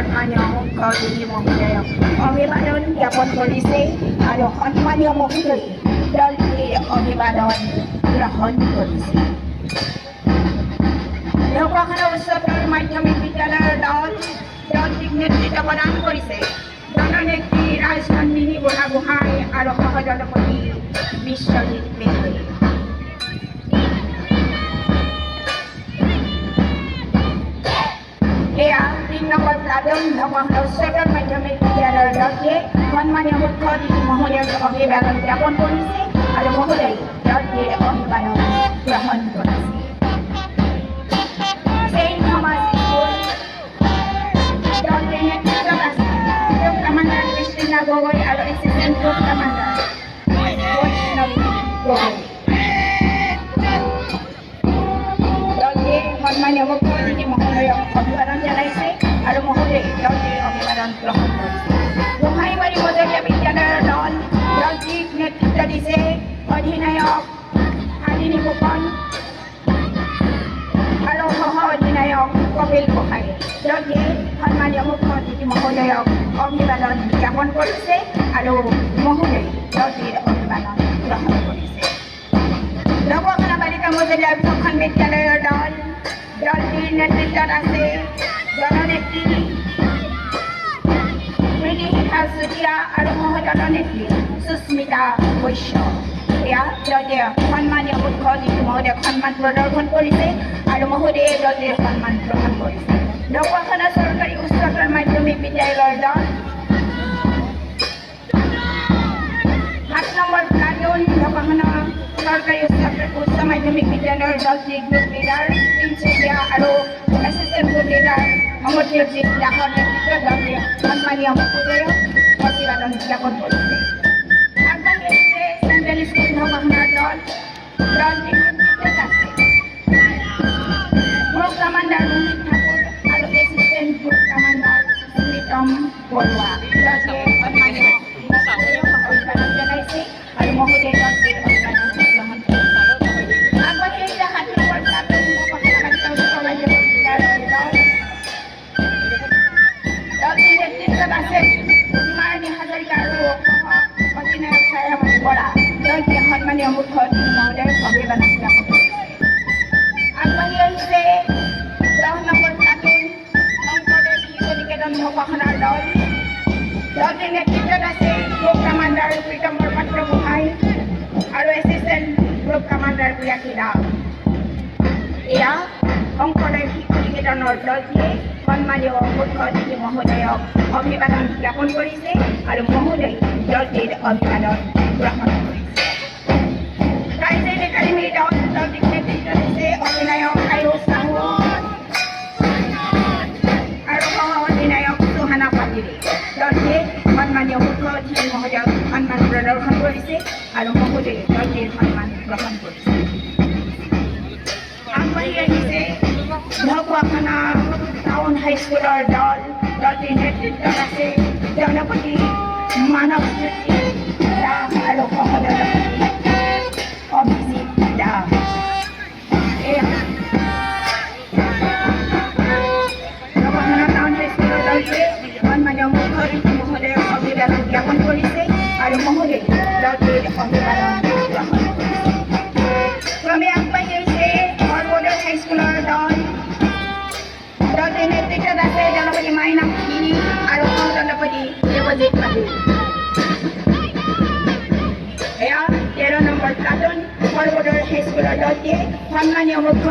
সন্মানীয় মুখ্য অতিথি মহোদয়ক অভিবাদন জ্ঞাপন কৰিছে আৰু সন্মানীয় মহোদয় দলটিৰ অভিবাদন গ্ৰহণ কৰিছে। ঢকুৱাখানা উচ্চতৰ মাধ্যমিক বিদ্যালয়ৰ দলটিক নেতৃত্ব প্ৰদান কৰিছে জননেত্ৰী ৰাজনন্দিনী বুঢ়াগোহাঁই আৰু সহদলপতি বিশ্বজিৎ পেগু। এয়া ৩ নম্বৰ প্লাটুন ঢকুৱাখানা উচ্চতৰ মাধ্যমিক বিদ্যালয়ৰ দলটিয়ে সন্মানীয় মুখ্য অতিথি মহোদয়ক অভিবাদন জ্ঞাপন কৰিছে আৰু মহোদয় দলটিৰ অভিবাদন গ্ৰহণ কৰিছে। ছেইণ্ট থমাছ স্কুল দলটিৰ নেতৃত্বত আছে গ্ৰুপ কমাণ্ডাৰ কৃষ্ণা গগৈ আৰু এছিষ্টেণ্ট গ্ৰুপ কমাণ্ডাৰ বৈষ্ণৱী গগৈ। দলটিয়ে সন্মানীয় মুখ্য অতিথি মহোদয়ক অভিবাদন জনাইছে আৰু মহোদয় দলটিৰ অভিবাদন গ্ৰহণ কৰিছে। গোহাঁইবাৰী মজলীয়া বিদ্যালয়ৰ দলটিক নেতৃত্ব দিছে অধিনায়ক শালিনী ফুকন আৰু সহ অধিনায়ক কপিল গোহাঁই। দলটিয়ে সন্মানীয় মুখ্য অতিথি মহোদয়ক অভিবাদন জ্ঞাপন কৰিছে আৰু মহোদয় দলটিৰ অভিবাদন গ্ৰহণ কৰিছে। ঢকুৱাখানা বালিকা মজলীয়া প্ৰশিক্ষণ বিদ্যালয়ৰ দলটিৰ নেতৃত্বত আছে জননেত্ৰী প্ৰীতিশিখা চুতীয়া আৰু সহদলনেত্ৰী সুস্মিতা বৈশ্য। এয়া দলটিয়ে সন্মানীয় মুখ্য অতিথি মহোদয়ক সন্মান প্ৰদৰ্শন কৰিছে আৰু মহোদয়ে দলটিৰ সন্মান গ্ৰহণ কৰিছে। ঢকুৱাখানা চৰকাৰী উচ্চতৰ মাধ্যমিক বিদ্যালয়ৰ দল ৭ নম্বৰ প্লাটুন ঢকুৱাখানা চৰকাৰী উচ্চ মাধ্যমিক বিদ্যালয়ৰ দলটিৰ গ্ৰুপ লিডাৰ তিনিচুকীয়া আৰু এছিষ্টেণ্ট গ্ৰুপ লিডাৰ অমৰজিৎ দাসৰ নেতৃত্বত দলটিয়ে সন্মানীয় মহোদয়ক অভিবাদন জ্ঞাপন কৰিছে। আগবাঢ়ি আহিছে চেণ্ট্ৰেল স্কুল ঢকুৱাখানাৰ দলটিৰ নেতৃত্বত আছে গ্ৰুপ কমাণ্ডাৰ ৰোহিত ঠাকুৰ আৰু assistant group commander Pritam Barua. দলটিয়ে সন্মানীয় মহোদয়ক অভিবাদন জনাইছে আৰু মহোদয়ে দলটিৰ অভিবাদন গ্ৰহণ কৰিছে। আগবাঢ়ি আহিছে ৭ নম্বৰ প্লাটুন ঢকুৱাখানা বালিকা উচ্চ মাধ্যমিক বিদ্যালয়ৰ দলটিৰ নেতৃত্বত আছে সীমাৰাণী হাজৰিকা আৰু অধিনায়ক ছায়ামণি বৰা। দলটিয়ে সন্মানীয় মুখ্য অতিথি মহোদয়ক অভিবাদন জ্ঞাপন কৰিছে। আগবাঢ়ি আহিছে ১০ নম্বৰ প্লাটুন শংকৰদেৱ শিশু নিকেতন ঢকুৱাখানাৰ দলটিৰ নেতৃত্বত আছে গ্ৰুপ কমাণ্ডাৰ প্ৰীতম বৰপাত্ৰ গোহাঁই আৰু এছিষ্টেণ্ট গ্ৰুপ কমাণ্ডাৰ পিয়াসী দাস। এয়া শংকৰদেৱ শিশু নিকেতনৰ দলটিয়ে সন্মানীয় মুখ্য অতিথি মহোদয়ক অভিবাদন জ্ঞাপন কৰিছে আৰু মহোদয় দলটিৰ অভিবাদন গ্ৰহণ কৰিছে। কাইজেন একাডেমীৰ দলটিক নেতৃত্ব দিছে অধিনায়ক আয়ুষ চাহু আৰু সহ অধিনায়ক সুহানা পাটিল। দলটিয়ে সন্মানীয় মুখ্য অতিথি মহোদয়ক সন্মান প্ৰদৰ্শন কৰিছে আৰু মহোদয়ে দলটিৰ সন্মান গ্ৰহণ কৰিছে। আগবাঢ়ি আহিছে ঢকুৱাখানা টাউন হাইস্কুলৰ দলটিৰ নেতৃত্বত আছে জনপতি মানৱজ্যোতি দাস আৰু সহদলপতি অভিজিৎ দাস। ঢকুৱাখানা টাউন হাইস্কুলৰ দলটোৱে সন্মানীয় মুখ্য অতিথি মহোদয়ক অভিবাদন জ্ঞাপন কৰিছে আৰু মহোদয়ে দলটিৰ অভিবাদন গ্ৰহণ কৰিছে। ক্ৰমে আগবাঢ়ি আহিছে সৰ্বদয় হাইস্কুলৰ দলটিৰ নেতৃত্বত আছে দলপতি মাইনাক্ষী আৰু সহদলপতি দেৱজিৎ পাটিল। এয়া ১৩ নম্বৰ প্লাটুন সৰ্বদয় হাইস্কুলৰ দলটিয়ে সন্মানীয় মুখ্য